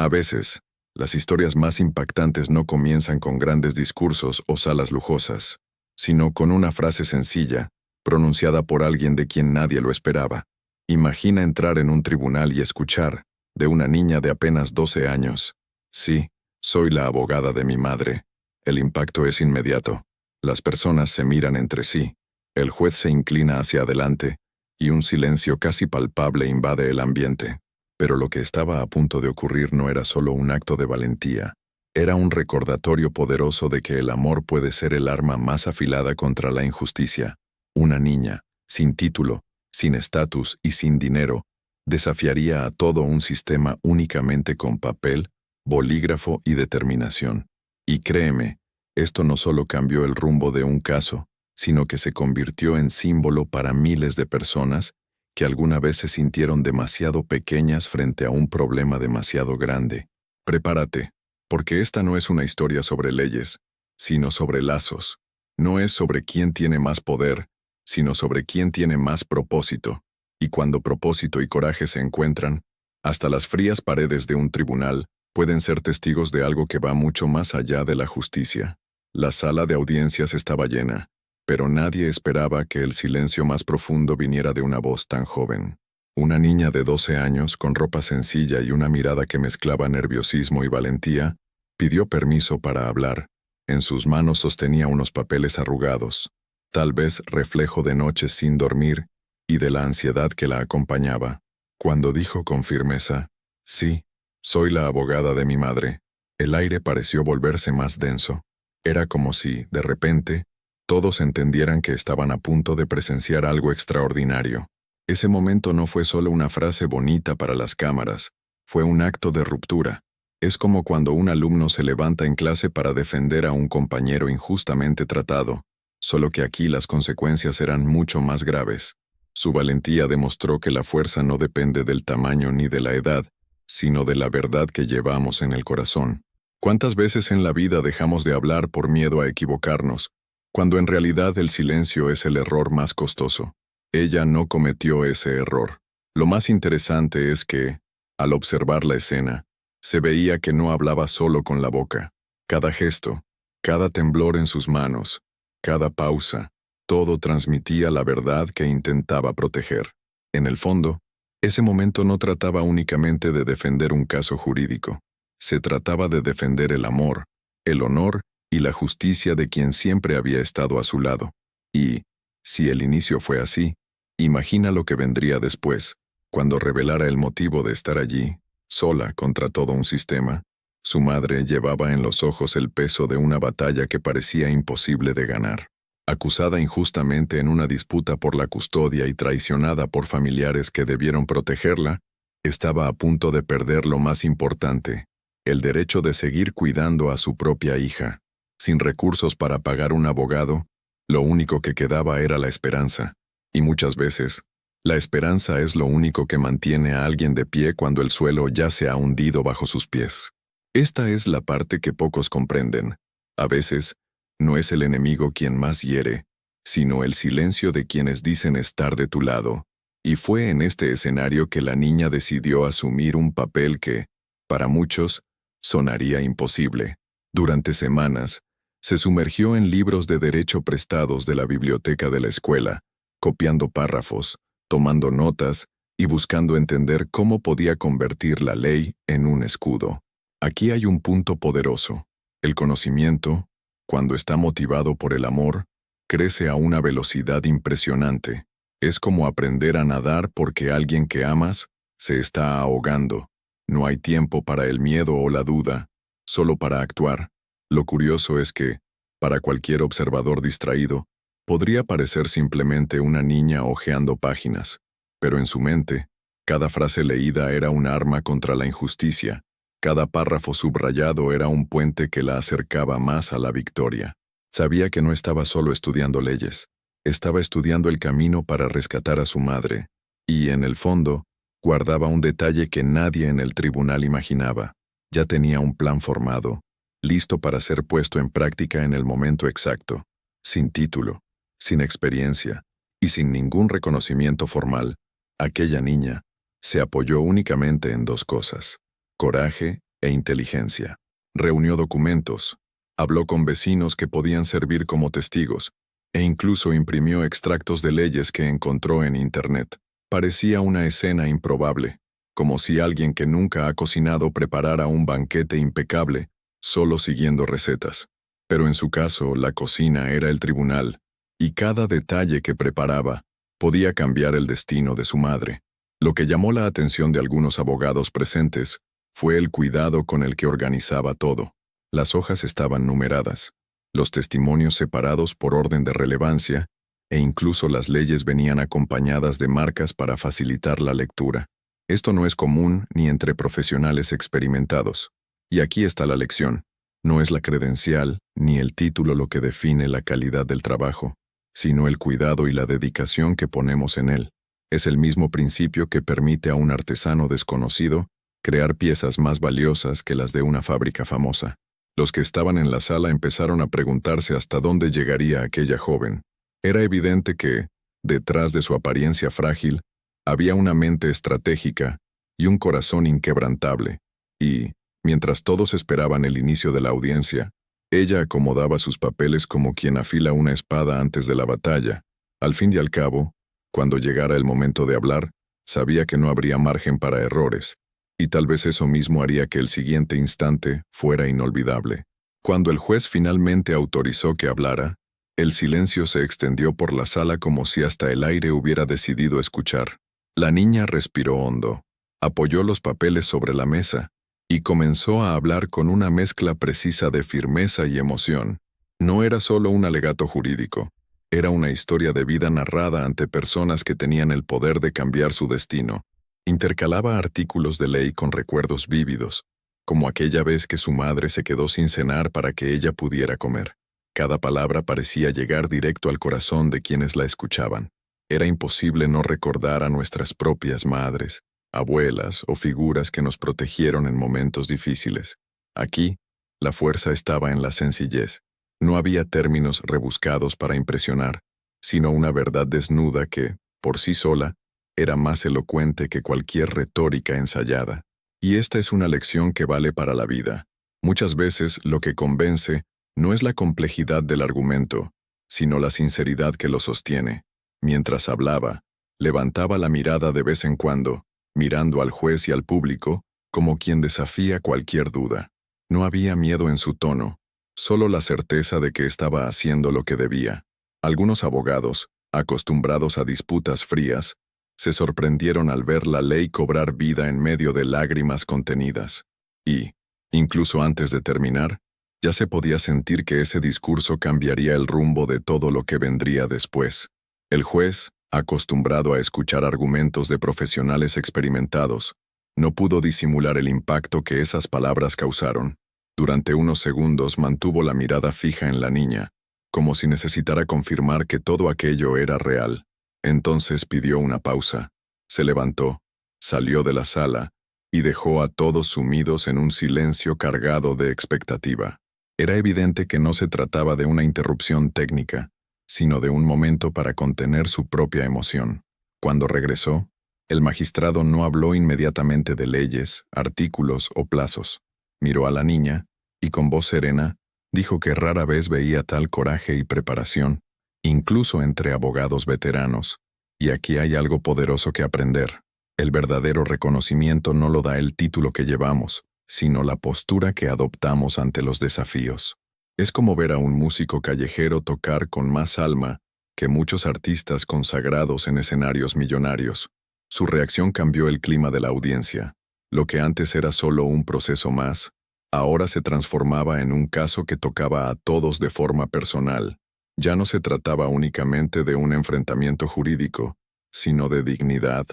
A veces, las historias más impactantes no comienzan con grandes discursos o salas lujosas, sino con una frase sencilla, pronunciada por alguien de quien nadie lo esperaba. Imagina entrar en un tribunal y escuchar, de una niña de apenas 12 años, «Sí, soy la abogada de mi madre». El impacto es inmediato. Las personas se miran entre sí, el juez se inclina hacia adelante, y un silencio casi palpable invade el ambiente. Pero lo que estaba a punto de ocurrir no era solo un acto de valentía, era un recordatorio poderoso de que el amor puede ser el arma más afilada contra la injusticia. Una niña, sin título, sin estatus y sin dinero, desafiaría a todo un sistema únicamente con papel, bolígrafo y determinación. Y créeme, esto no solo cambió el rumbo de un caso, sino que se convirtió en símbolo para miles de personas que alguna vez se sintieron demasiado pequeñas frente a un problema demasiado grande. Prepárate, porque esta no es una historia sobre leyes, sino sobre lazos. No es sobre quién tiene más poder, sino sobre quién tiene más propósito. Y cuando propósito y coraje se encuentran, hasta las frías paredes de un tribunal pueden ser testigos de algo que va mucho más allá de la justicia. La sala de audiencias estaba llena, pero nadie esperaba que el silencio más profundo viniera de una voz tan joven. Una niña de 12 años, con ropa sencilla y una mirada que mezclaba nerviosismo y valentía, pidió permiso para hablar. En sus manos sostenía unos papeles arrugados, tal vez reflejo de noches sin dormir y de la ansiedad que la acompañaba. Cuando dijo con firmeza, «Sí, soy la abogada de mi madre», el aire pareció volverse más denso. Era como si, de repente, todos entendieran que estaban a punto de presenciar algo extraordinario. Ese momento no fue solo una frase bonita para las cámaras, fue un acto de ruptura. Es como cuando un alumno se levanta en clase para defender a un compañero injustamente tratado, solo que aquí las consecuencias eran mucho más graves. Su valentía demostró que la fuerza no depende del tamaño ni de la edad, sino de la verdad que llevamos en el corazón. ¿Cuántas veces en la vida dejamos de hablar por miedo a equivocarnos, cuando en realidad el silencio es el error más costoso? Ella no cometió ese error. Lo más interesante es que, al observar la escena, se veía que no hablaba solo con la boca. Cada gesto, cada temblor en sus manos, cada pausa, todo transmitía la verdad que intentaba proteger. En el fondo, ese momento no trataba únicamente de defender un caso jurídico. Se trataba de defender el amor, el honor y la justicia de quien siempre había estado a su lado. Y, si el inicio fue así, imagina lo que vendría después, cuando revelara el motivo de estar allí, sola contra todo un sistema. Su madre llevaba en los ojos el peso de una batalla que parecía imposible de ganar. Acusada injustamente en una disputa por la custodia y traicionada por familiares que debieron protegerla, estaba a punto de perder lo más importante, el derecho de seguir cuidando a su propia hija. Sin recursos para pagar un abogado, lo único que quedaba era la esperanza. Y muchas veces, la esperanza es lo único que mantiene a alguien de pie cuando el suelo ya se ha hundido bajo sus pies. Esta es la parte que pocos comprenden. A veces, no es el enemigo quien más hiere, sino el silencio de quienes dicen estar de tu lado. Y fue en este escenario que la niña decidió asumir un papel que, para muchos, sonaría imposible. Durante semanas, se sumergió en libros de derecho prestados de la biblioteca de la escuela, copiando párrafos, tomando notas y buscando entender cómo podía convertir la ley en un escudo. Aquí hay un punto poderoso. El conocimiento, cuando está motivado por el amor, crece a una velocidad impresionante. Es como aprender a nadar porque alguien que amas se está ahogando. No hay tiempo para el miedo o la duda, solo para actuar. Lo curioso es que, para cualquier observador distraído, podría parecer simplemente una niña hojeando páginas, pero en su mente, cada frase leída era un arma contra la injusticia. Cada párrafo subrayado era un puente que la acercaba más a la victoria. Sabía que no estaba solo estudiando leyes, estaba estudiando el camino para rescatar a su madre, y, en el fondo, guardaba un detalle que nadie en el tribunal imaginaba. Ya tenía un plan formado, listo para ser puesto en práctica en el momento exacto. Sin título, sin experiencia y sin ningún reconocimiento formal, aquella niña se apoyó únicamente en dos cosas: coraje e inteligencia. Reunió documentos, habló con vecinos que podían servir como testigos, e incluso imprimió extractos de leyes que encontró en Internet. Parecía una escena improbable, como si alguien que nunca ha cocinado preparara un banquete impecable, solo siguiendo recetas. Pero en su caso, la cocina era el tribunal, y cada detalle que preparaba podía cambiar el destino de su madre. Lo que llamó la atención de algunos abogados presentes fue el cuidado con el que organizaba todo. Las hojas estaban numeradas, los testimonios separados por orden de relevancia, e incluso las leyes venían acompañadas de marcas para facilitar la lectura. Esto no es común ni entre profesionales experimentados. Y aquí está la lección. No es la credencial ni el título lo que define la calidad del trabajo, sino el cuidado y la dedicación que ponemos en él. Es el mismo principio que permite a un artesano desconocido crear piezas más valiosas que las de una fábrica famosa. Los que estaban en la sala empezaron a preguntarse hasta dónde llegaría aquella joven. Era evidente que, detrás de su apariencia frágil, había una mente estratégica y un corazón inquebrantable. Y, mientras todos esperaban el inicio de la audiencia, ella acomodaba sus papeles como quien afila una espada antes de la batalla. Al fin y al cabo, cuando llegara el momento de hablar, sabía que no habría margen para errores, y tal vez eso mismo haría que el siguiente instante fuera inolvidable. Cuando el juez finalmente autorizó que hablara, el silencio se extendió por la sala como si hasta el aire hubiera decidido escuchar. La niña respiró hondo, apoyó los papeles sobre la mesa, y comenzó a hablar con una mezcla precisa de firmeza y emoción. No era solo un alegato jurídico, era una historia de vida narrada ante personas que tenían el poder de cambiar su destino. Intercalaba artículos de ley con recuerdos vívidos, como aquella vez que su madre se quedó sin cenar para que ella pudiera comer. Cada palabra parecía llegar directo al corazón de quienes la escuchaban. Era imposible no recordar a nuestras propias madres, abuelas o figuras que nos protegieron en momentos difíciles. Aquí, la fuerza estaba en la sencillez. No había términos rebuscados para impresionar, sino una verdad desnuda que, por sí sola, era más elocuente que cualquier retórica ensayada. Y esta es una lección que vale para la vida. Muchas veces lo que convence no es la complejidad del argumento, sino la sinceridad que lo sostiene. Mientras hablaba, levantaba la mirada de vez en cuando, mirando al juez y al público, como quien desafía cualquier duda. No había miedo en su tono, solo la certeza de que estaba haciendo lo que debía. Algunos abogados, acostumbrados a disputas frías, se sorprendieron al ver la ley cobrar vida en medio de lágrimas contenidas. Y, incluso antes de terminar, ya se podía sentir que ese discurso cambiaría el rumbo de todo lo que vendría después. El juez, acostumbrado a escuchar argumentos de profesionales experimentados, no pudo disimular el impacto que esas palabras causaron. Durante unos segundos mantuvo la mirada fija en la niña, como si necesitara confirmar que todo aquello era real. Entonces pidió una pausa, se levantó, salió de la sala y dejó a todos sumidos en un silencio cargado de expectativa. Era evidente que no se trataba de una interrupción técnica, sino de un momento para contener su propia emoción. Cuando regresó, el magistrado no habló inmediatamente de leyes, artículos o plazos. Miró a la niña y con voz serena dijo que rara vez veía tal coraje y preparación, incluso entre abogados veteranos. Y aquí hay algo poderoso que aprender. El verdadero reconocimiento no lo da el título que llevamos, sino la postura que adoptamos ante los desafíos. Es como ver a un músico callejero tocar con más alma que muchos artistas consagrados en escenarios millonarios. Su reacción cambió el clima de la audiencia. Lo que antes era solo un proceso más, ahora se transformaba en un caso que tocaba a todos de forma personal. Ya no se trataba únicamente de un enfrentamiento jurídico, sino de dignidad,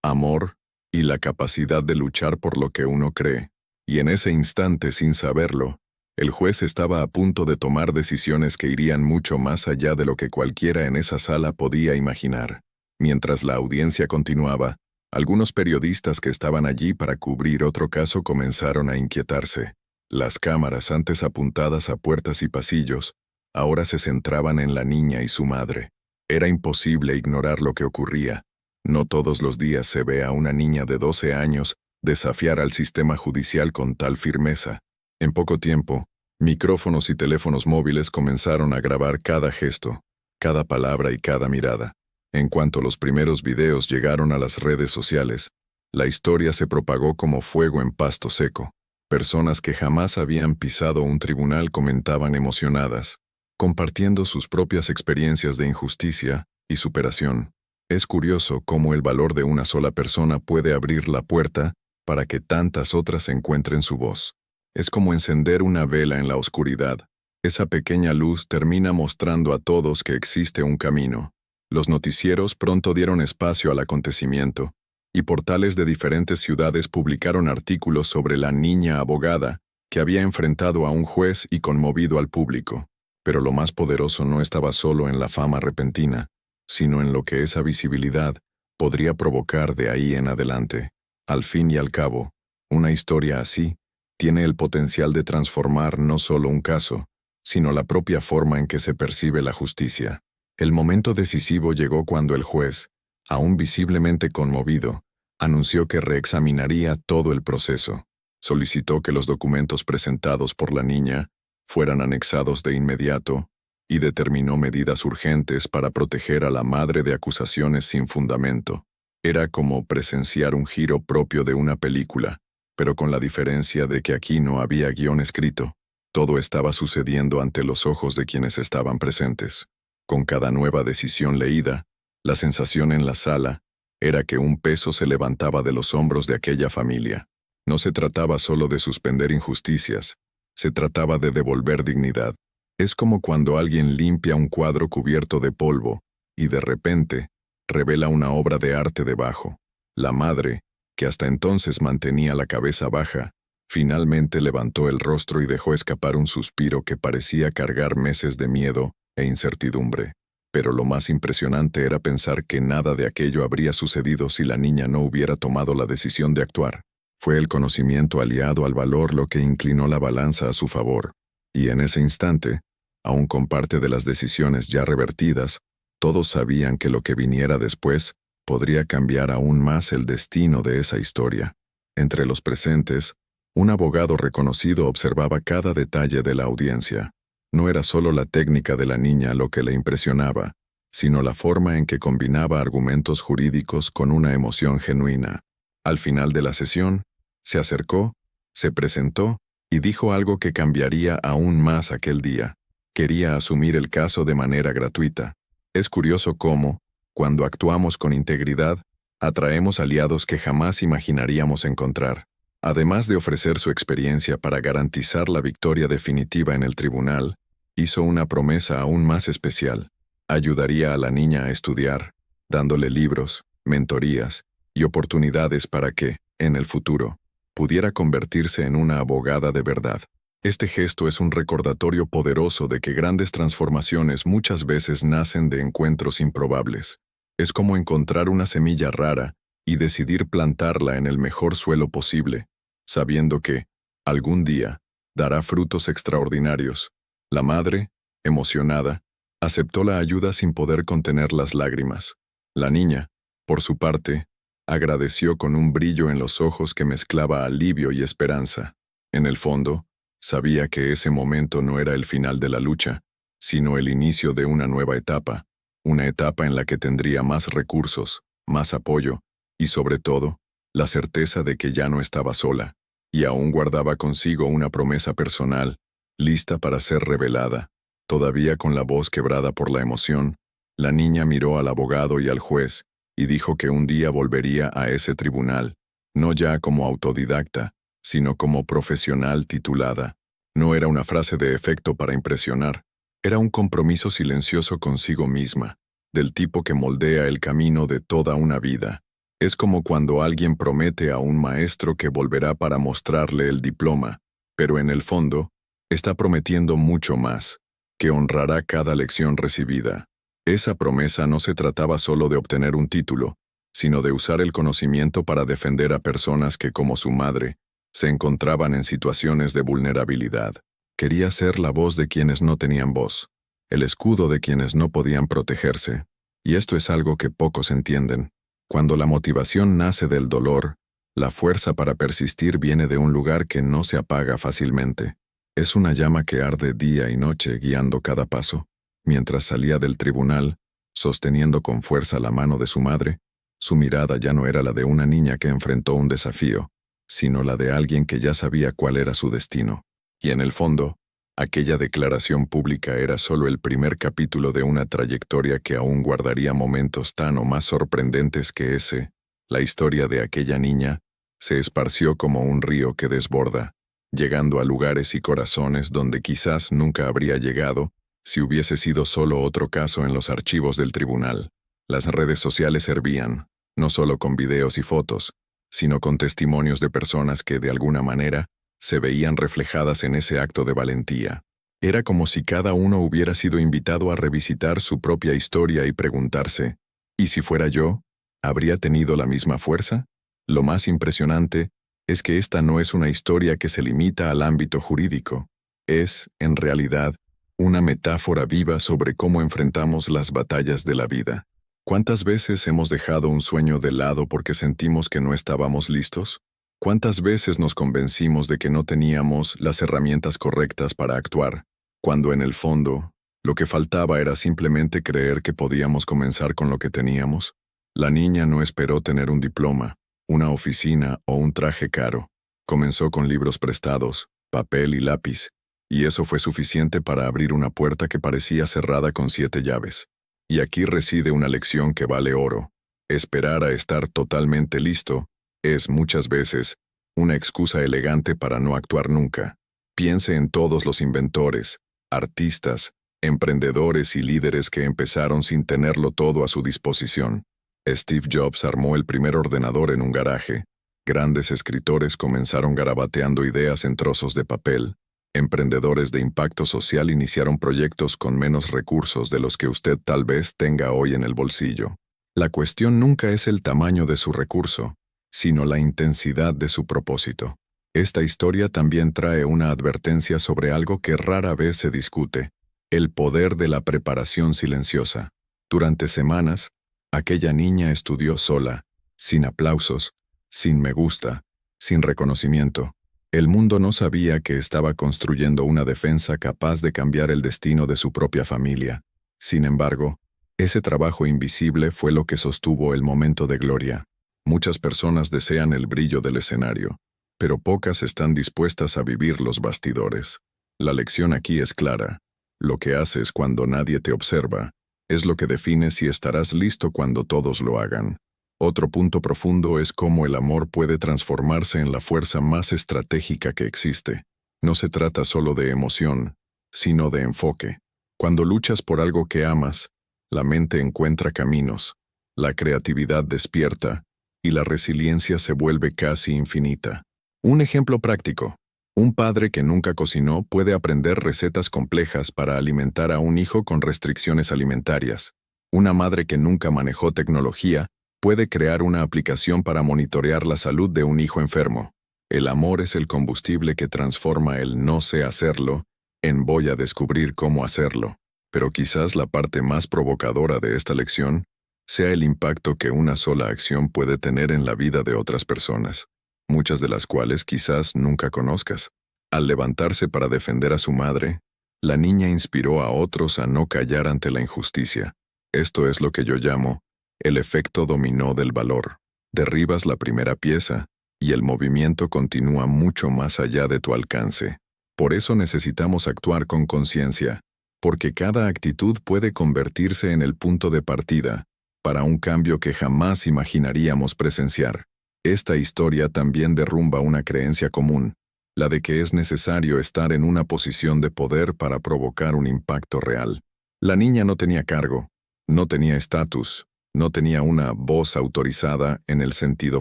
amor y la capacidad de luchar por lo que uno cree. Y en ese instante, sin saberlo, el juez estaba a punto de tomar decisiones que irían mucho más allá de lo que cualquiera en esa sala podía imaginar. Mientras la audiencia continuaba, algunos periodistas que estaban allí para cubrir otro caso comenzaron a inquietarse. Las cámaras, antes apuntadas a puertas y pasillos, ahora se centraban en la niña y su madre. Era imposible ignorar lo que ocurría. No todos los días se ve a una niña de 12 años desafiar al sistema judicial con tal firmeza. En poco tiempo, micrófonos y teléfonos móviles comenzaron a grabar cada gesto, cada palabra y cada mirada. En cuanto los primeros videos llegaron a las redes sociales, la historia se propagó como fuego en pasto seco. Personas que jamás habían pisado un tribunal comentaban emocionadas, compartiendo sus propias experiencias de injusticia y superación. Es curioso cómo el valor de una sola persona puede abrir la puerta para que tantas otras encuentren su voz. Es como encender una vela en la oscuridad. Esa pequeña luz termina mostrando a todos que existe un camino. Los noticieros pronto dieron espacio al acontecimiento, y portales de diferentes ciudades publicaron artículos sobre la niña abogada que había enfrentado a un juez y conmovido al público. Pero lo más poderoso no estaba solo en la fama repentina, sino en lo que esa visibilidad podría provocar de ahí en adelante. Al fin y al cabo, una historia así tiene el potencial de transformar no solo un caso, sino la propia forma en que se percibe la justicia. El momento decisivo llegó cuando el juez, aún visiblemente conmovido, anunció que reexaminaría todo el proceso. Solicitó que los documentos presentados por la niña fueran anexados de inmediato y determinó medidas urgentes para proteger a la madre de acusaciones sin fundamento. Era como presenciar un giro propio de una película, pero con la diferencia de que aquí no había guión escrito. Todo estaba sucediendo ante los ojos de quienes estaban presentes. Con cada nueva decisión leída, la sensación en la sala era que un peso se levantaba de los hombros de aquella familia. No se trataba solo de suspender injusticias, se trataba de devolver dignidad. Es como cuando alguien limpia un cuadro cubierto de polvo y de repente revela una obra de arte debajo. La madre, que hasta entonces mantenía la cabeza baja, finalmente levantó el rostro y dejó escapar un suspiro que parecía cargar meses de miedo e incertidumbre. Pero lo más impresionante era pensar que nada de aquello habría sucedido si la niña no hubiera tomado la decisión de actuar. Fue el conocimiento aliado al valor lo que inclinó la balanza a su favor, y en ese instante, aun con parte de las decisiones ya revertidas, todos sabían que lo que viniera después podría cambiar aún más el destino de esa historia. Entre los presentes, un abogado reconocido observaba cada detalle de la audiencia. No era solo la técnica de la niña lo que le impresionaba, sino la forma en que combinaba argumentos jurídicos con una emoción genuina. Al final de la sesión, se acercó, se presentó y dijo algo que cambiaría aún más aquel día. Quería asumir el caso de manera gratuita. Es curioso cómo, cuando actuamos con integridad, atraemos aliados que jamás imaginaríamos encontrar. Además de ofrecer su experiencia para garantizar la victoria definitiva en el tribunal, hizo una promesa aún más especial. Ayudaría a la niña a estudiar, dándole libros, mentorías y oportunidades para que, en el futuro, pudiera convertirse en una abogada de verdad. Este gesto es un recordatorio poderoso de que grandes transformaciones muchas veces nacen de encuentros improbables. Es como encontrar una semilla rara y decidir plantarla en el mejor suelo posible, sabiendo que, algún día, dará frutos extraordinarios. La madre, emocionada, aceptó la ayuda sin poder contener las lágrimas. La niña, por su parte, agradeció con un brillo en los ojos que mezclaba alivio y esperanza. En el fondo, sabía que ese momento no era el final de la lucha, sino el inicio de una nueva etapa, una etapa en la que tendría más recursos, más apoyo, y sobre todo, la certeza de que ya no estaba sola, y aún guardaba consigo una promesa personal, lista para ser revelada. Todavía con la voz quebrada por la emoción, la niña miró al abogado y al juez, y dijo que un día volvería a ese tribunal, no ya como autodidacta, sino como profesional titulada. No era una frase de efecto para impresionar, era un compromiso silencioso consigo misma, del tipo que moldea el camino de toda una vida. Es como cuando alguien promete a un maestro que volverá para mostrarle el diploma, pero en el fondo, está prometiendo mucho más, que honrará cada lección recibida. Esa promesa no se trataba solo de obtener un título, sino de usar el conocimiento para defender a personas que, como su madre, se encontraban en situaciones de vulnerabilidad. Quería ser la voz de quienes no tenían voz, el escudo de quienes no podían protegerse. Y esto es algo que pocos entienden. Cuando la motivación nace del dolor, La fuerza para persistir viene de un lugar que no se apaga fácilmente. Es una llama que arde día y noche guiando cada paso. Mientras salía del tribunal, sosteniendo con fuerza la mano de su madre, su mirada ya no era la de una niña que enfrentó un desafío, sino la de alguien que ya sabía cuál era su destino. Y en el fondo, aquella declaración pública era solo el primer capítulo de una trayectoria que aún guardaría momentos tan o más sorprendentes que ese. La historia de aquella niña se esparció como un río que desborda, llegando a lugares y corazones donde quizás nunca habría llegado si hubiese sido solo otro caso en los archivos del tribunal. Las redes sociales hervían, no solo con videos y fotos, sino con testimonios de personas que, de alguna manera, se veían reflejadas en ese acto de valentía. Era como si cada uno hubiera sido invitado a revisitar su propia historia y preguntarse, ¿y si fuera yo? ¿Habría tenido la misma fuerza? Lo más impresionante es que esta no es una historia que se limita al ámbito jurídico. Es, en realidad, una metáfora viva sobre cómo enfrentamos las batallas de la vida. ¿Cuántas veces hemos dejado un sueño de lado porque sentimos que no estábamos listos? ¿Cuántas veces nos convencimos de que no teníamos las herramientas correctas para actuar, cuando en el fondo, lo que faltaba era simplemente creer que podíamos comenzar con lo que teníamos? La niña no esperó tener un diploma, una oficina o un traje caro. Comenzó con libros prestados, papel y lápiz, y eso fue suficiente para abrir una puerta que parecía cerrada con 7 llaves. Y aquí reside una lección que vale oro. Esperar a estar totalmente listo es, muchas veces, una excusa elegante para no actuar nunca. Piense en todos los inventores, artistas, emprendedores y líderes que empezaron sin tenerlo todo a su disposición. Steve Jobs armó el primer ordenador en un garaje. Grandes escritores comenzaron garabateando ideas en trozos de papel. Emprendedores de impacto social iniciaron proyectos con menos recursos de los que usted tal vez tenga hoy en el bolsillo. La cuestión nunca es el tamaño de su recurso, sino la intensidad de su propósito. Esta historia también trae una advertencia sobre algo que rara vez se discute: el poder de la preparación silenciosa. Durante semanas, aquella niña estudió sola, sin aplausos, sin me gusta, sin reconocimiento. El mundo no sabía que estaba construyendo una defensa capaz de cambiar el destino de su propia familia. Sin embargo, ese trabajo invisible fue lo que sostuvo el momento de gloria. Muchas personas desean el brillo del escenario, pero pocas están dispuestas a vivir los bastidores. La lección aquí es clara. Lo que haces cuando nadie te observa es lo que define si estarás listo cuando todos lo hagan. Otro punto profundo es cómo el amor puede transformarse en la fuerza más estratégica que existe. No se trata solo de emoción, sino de enfoque. Cuando luchas por algo que amas, la mente encuentra caminos, la creatividad despierta y la resiliencia se vuelve casi infinita. Un ejemplo práctico. Un padre que nunca cocinó puede aprender recetas complejas para alimentar a un hijo con restricciones alimentarias. Una madre que nunca manejó tecnología puede crear una aplicación para monitorear la salud de un hijo enfermo. El amor es el combustible que transforma el no sé hacerlo en voy a descubrir cómo hacerlo. Pero quizás la parte más provocadora de esta lección sea el impacto que una sola acción puede tener en la vida de otras personas, muchas de las cuales quizás nunca conozcas. Al levantarse para defender a su madre, la niña inspiró a otros a no callar ante la injusticia. Esto es lo que yo llamo el efecto dominó del valor. Derribas la primera pieza, y el movimiento continúa mucho más allá de tu alcance. Por eso necesitamos actuar con conciencia, porque cada actitud puede convertirse en el punto de partida para un cambio que jamás imaginaríamos presenciar. Esta historia también derrumba una creencia común, la de que es necesario estar en una posición de poder para provocar un impacto real. La niña no tenía cargo, no tenía estatus, no tenía una voz autorizada en el sentido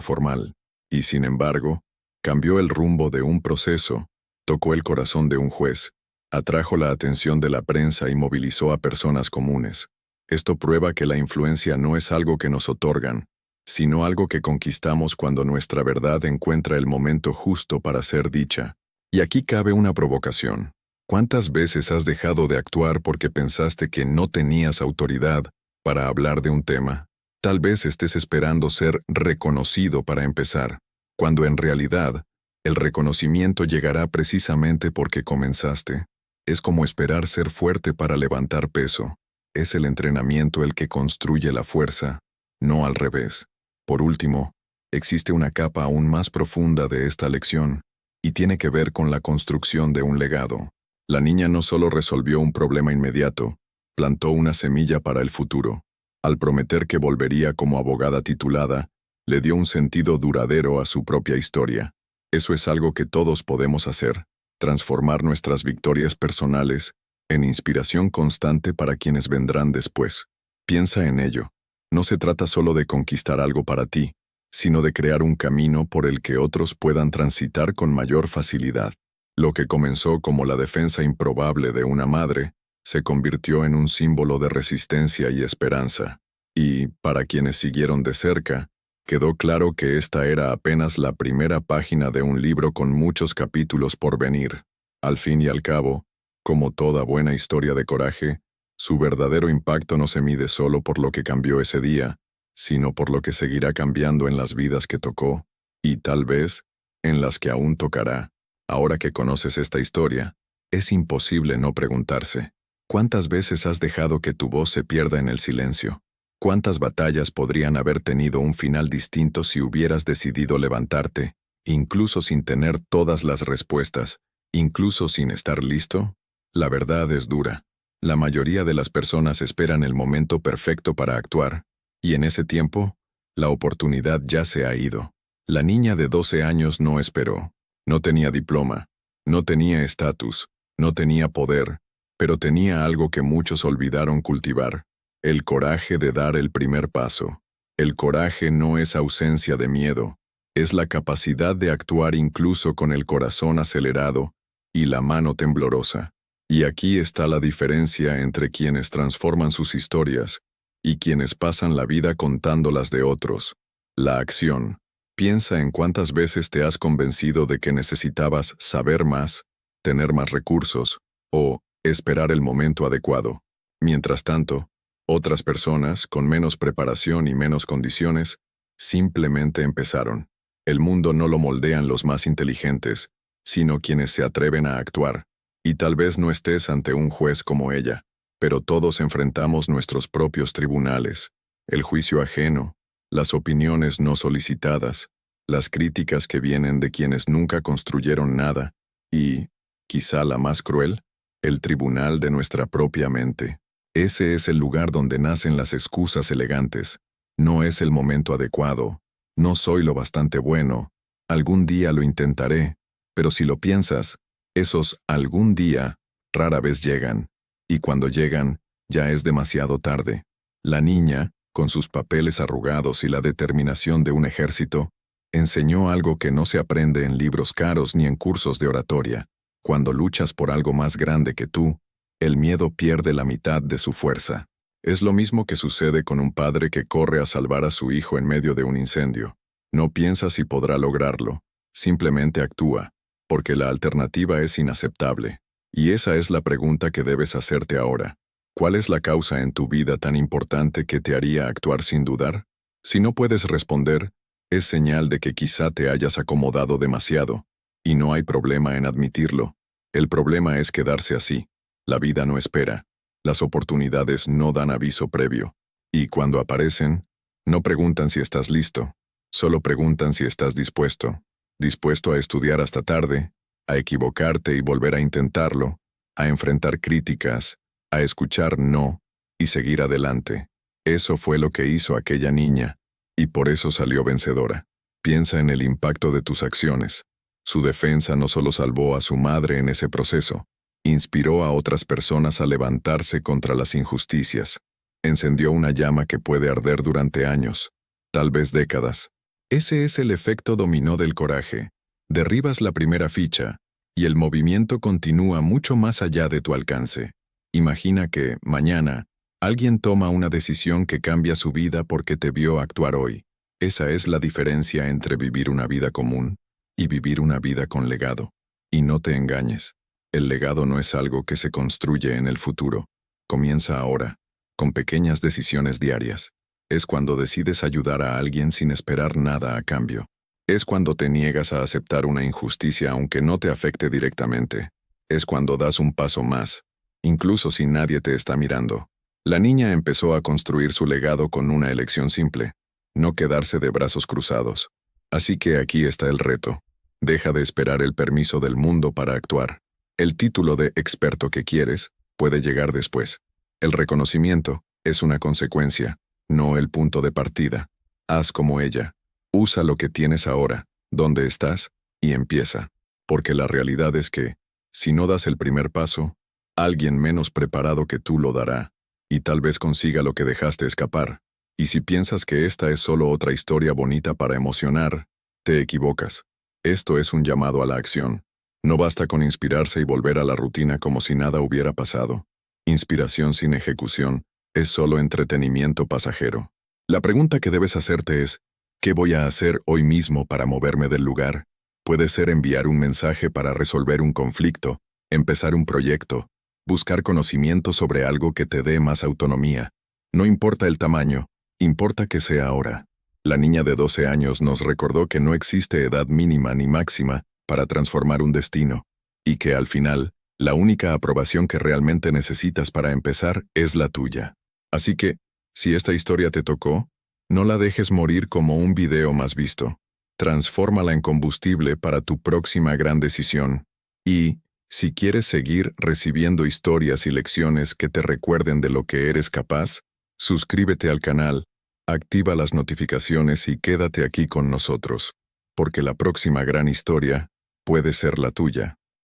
formal, y sin embargo, cambió el rumbo de un proceso, tocó el corazón de un juez, atrajo la atención de la prensa y movilizó a personas comunes. Esto prueba que la influencia no es algo que nos otorgan, sino algo que conquistamos cuando nuestra verdad encuentra el momento justo para ser dicha. Y aquí cabe una provocación. ¿Cuántas veces has dejado de actuar porque pensaste que no tenías autoridad para hablar de un tema? Tal vez estés esperando ser reconocido para empezar, cuando en realidad, el reconocimiento llegará precisamente porque comenzaste. Es como esperar ser fuerte para levantar peso. Es el entrenamiento el que construye la fuerza, no al revés. Por último, existe una capa aún más profunda de esta lección, y tiene que ver con la construcción de un legado. La niña no solo resolvió un problema inmediato, plantó una semilla para el futuro. Al prometer que volvería como abogada titulada, le dio un sentido duradero a su propia historia. Eso es algo que todos podemos hacer, transformar nuestras victorias personales en inspiración constante para quienes vendrán después. Piensa en ello. No se trata solo de conquistar algo para ti, sino de crear un camino por el que otros puedan transitar con mayor facilidad. Lo que comenzó como la defensa improbable de una madre, se convirtió en un símbolo de resistencia y esperanza. Y, para quienes siguieron de cerca, quedó claro que esta era apenas la primera página de un libro con muchos capítulos por venir. Al fin y al cabo, como toda buena historia de coraje, su verdadero impacto no se mide solo por lo que cambió ese día, sino por lo que seguirá cambiando en las vidas que tocó, y tal vez, en las que aún tocará. Ahora que conoces esta historia, es imposible no preguntarse, ¿cuántas veces has dejado que tu voz se pierda en el silencio? ¿Cuántas batallas podrían haber tenido un final distinto si hubieras decidido levantarte, incluso sin tener todas las respuestas, incluso sin estar listo? La verdad es dura. La mayoría de las personas esperan el momento perfecto para actuar, y en ese tiempo, la oportunidad ya se ha ido. La niña de 12 años no esperó. No tenía diploma, no tenía estatus, no tenía poder, pero tenía algo que muchos olvidaron cultivar: el coraje de dar el primer paso. El coraje no es ausencia de miedo, es la capacidad de actuar incluso con el corazón acelerado y la mano temblorosa. Y aquí está la diferencia entre quienes transforman sus historias y quienes pasan la vida contándolas de otros. La acción. Piensa en cuántas veces te has convencido de que necesitabas saber más, tener más recursos, o esperar el momento adecuado. Mientras tanto, otras personas, con menos preparación y menos condiciones, simplemente empezaron. El mundo no lo moldean los más inteligentes, sino quienes se atreven a actuar. Y tal vez no estés ante un juez como ella, pero todos enfrentamos nuestros propios tribunales, el juicio ajeno, las opiniones no solicitadas, las críticas que vienen de quienes nunca construyeron nada, y, quizá la más cruel, el tribunal de nuestra propia mente. Ese es el lugar donde nacen las excusas elegantes. No es el momento adecuado, no soy lo bastante bueno, algún día lo intentaré, pero si lo piensas, esos algún día rara vez llegan, y cuando llegan, ya es demasiado tarde. La niña, con sus papeles arrugados y la determinación de un ejército, enseñó algo que no se aprende en libros caros ni en cursos de oratoria. Cuando luchas por algo más grande que tú, el miedo pierde la mitad de su fuerza. Es lo mismo que sucede con un padre que corre a salvar a su hijo en medio de un incendio. No piensa si podrá lograrlo, simplemente actúa, porque la alternativa es inaceptable. Y esa es la pregunta que debes hacerte ahora. ¿Cuál es la causa en tu vida tan importante que te haría actuar sin dudar? Si no puedes responder, es señal de que quizá te hayas acomodado demasiado, y no hay problema en admitirlo. El problema es quedarse así. La vida no espera. Las oportunidades no dan aviso previo. Y cuando aparecen, no preguntan si estás listo, solo preguntan si estás dispuesto. Dispuesto a estudiar hasta tarde, a equivocarte y volver a intentarlo, a enfrentar críticas, a escuchar no y seguir adelante. Eso fue lo que hizo aquella niña, y por eso salió vencedora. Piensa en el impacto de tus acciones. Su defensa no solo salvó a su madre en ese proceso, inspiró a otras personas a levantarse contra las injusticias. Encendió una llama que puede arder durante años, tal vez décadas. Ese es el efecto dominó del coraje. Derribas la primera ficha, y el movimiento continúa mucho más allá de tu alcance. Imagina que, mañana, alguien toma una decisión que cambia su vida porque te vio actuar hoy. Esa es la diferencia entre vivir una vida común y vivir una vida con legado. Y no te engañes. El legado no es algo que se construye en el futuro. Comienza ahora, con pequeñas decisiones diarias. Es cuando decides ayudar a alguien sin esperar nada a cambio. Es cuando te niegas a aceptar una injusticia aunque no te afecte directamente. Es cuando das un paso más, incluso si nadie te está mirando. La niña empezó a construir su legado con una elección simple: no quedarse de brazos cruzados. Así que aquí está el reto. Deja de esperar el permiso del mundo para actuar. El título de experto que quieres puede llegar después. El reconocimiento es una consecuencia, no el punto de partida. Haz como ella. Usa lo que tienes ahora, donde estás, y empieza. Porque la realidad es que, si no das el primer paso, alguien menos preparado que tú lo dará, y tal vez consiga lo que dejaste escapar. Y si piensas que esta es solo otra historia bonita para emocionar, te equivocas. Esto es un llamado a la acción. No basta con inspirarse y volver a la rutina como si nada hubiera pasado. Inspiración sin ejecución es solo entretenimiento pasajero. La pregunta que debes hacerte es: ¿qué voy a hacer hoy mismo para moverme del lugar? Puede ser enviar un mensaje para resolver un conflicto, empezar un proyecto, buscar conocimiento sobre algo que te dé más autonomía. No importa el tamaño, importa que sea ahora. La niña de 12 años nos recordó que no existe edad mínima ni máxima para transformar un destino, y que al final, la única aprobación que realmente necesitas para empezar es la tuya. Así que, si esta historia te tocó, no la dejes morir como un video más visto. Transfórmala en combustible para tu próxima gran decisión. Y, si quieres seguir recibiendo historias y lecciones que te recuerden de lo que eres capaz, suscríbete al canal, activa las notificaciones y quédate aquí con nosotros, porque la próxima gran historia puede ser la tuya.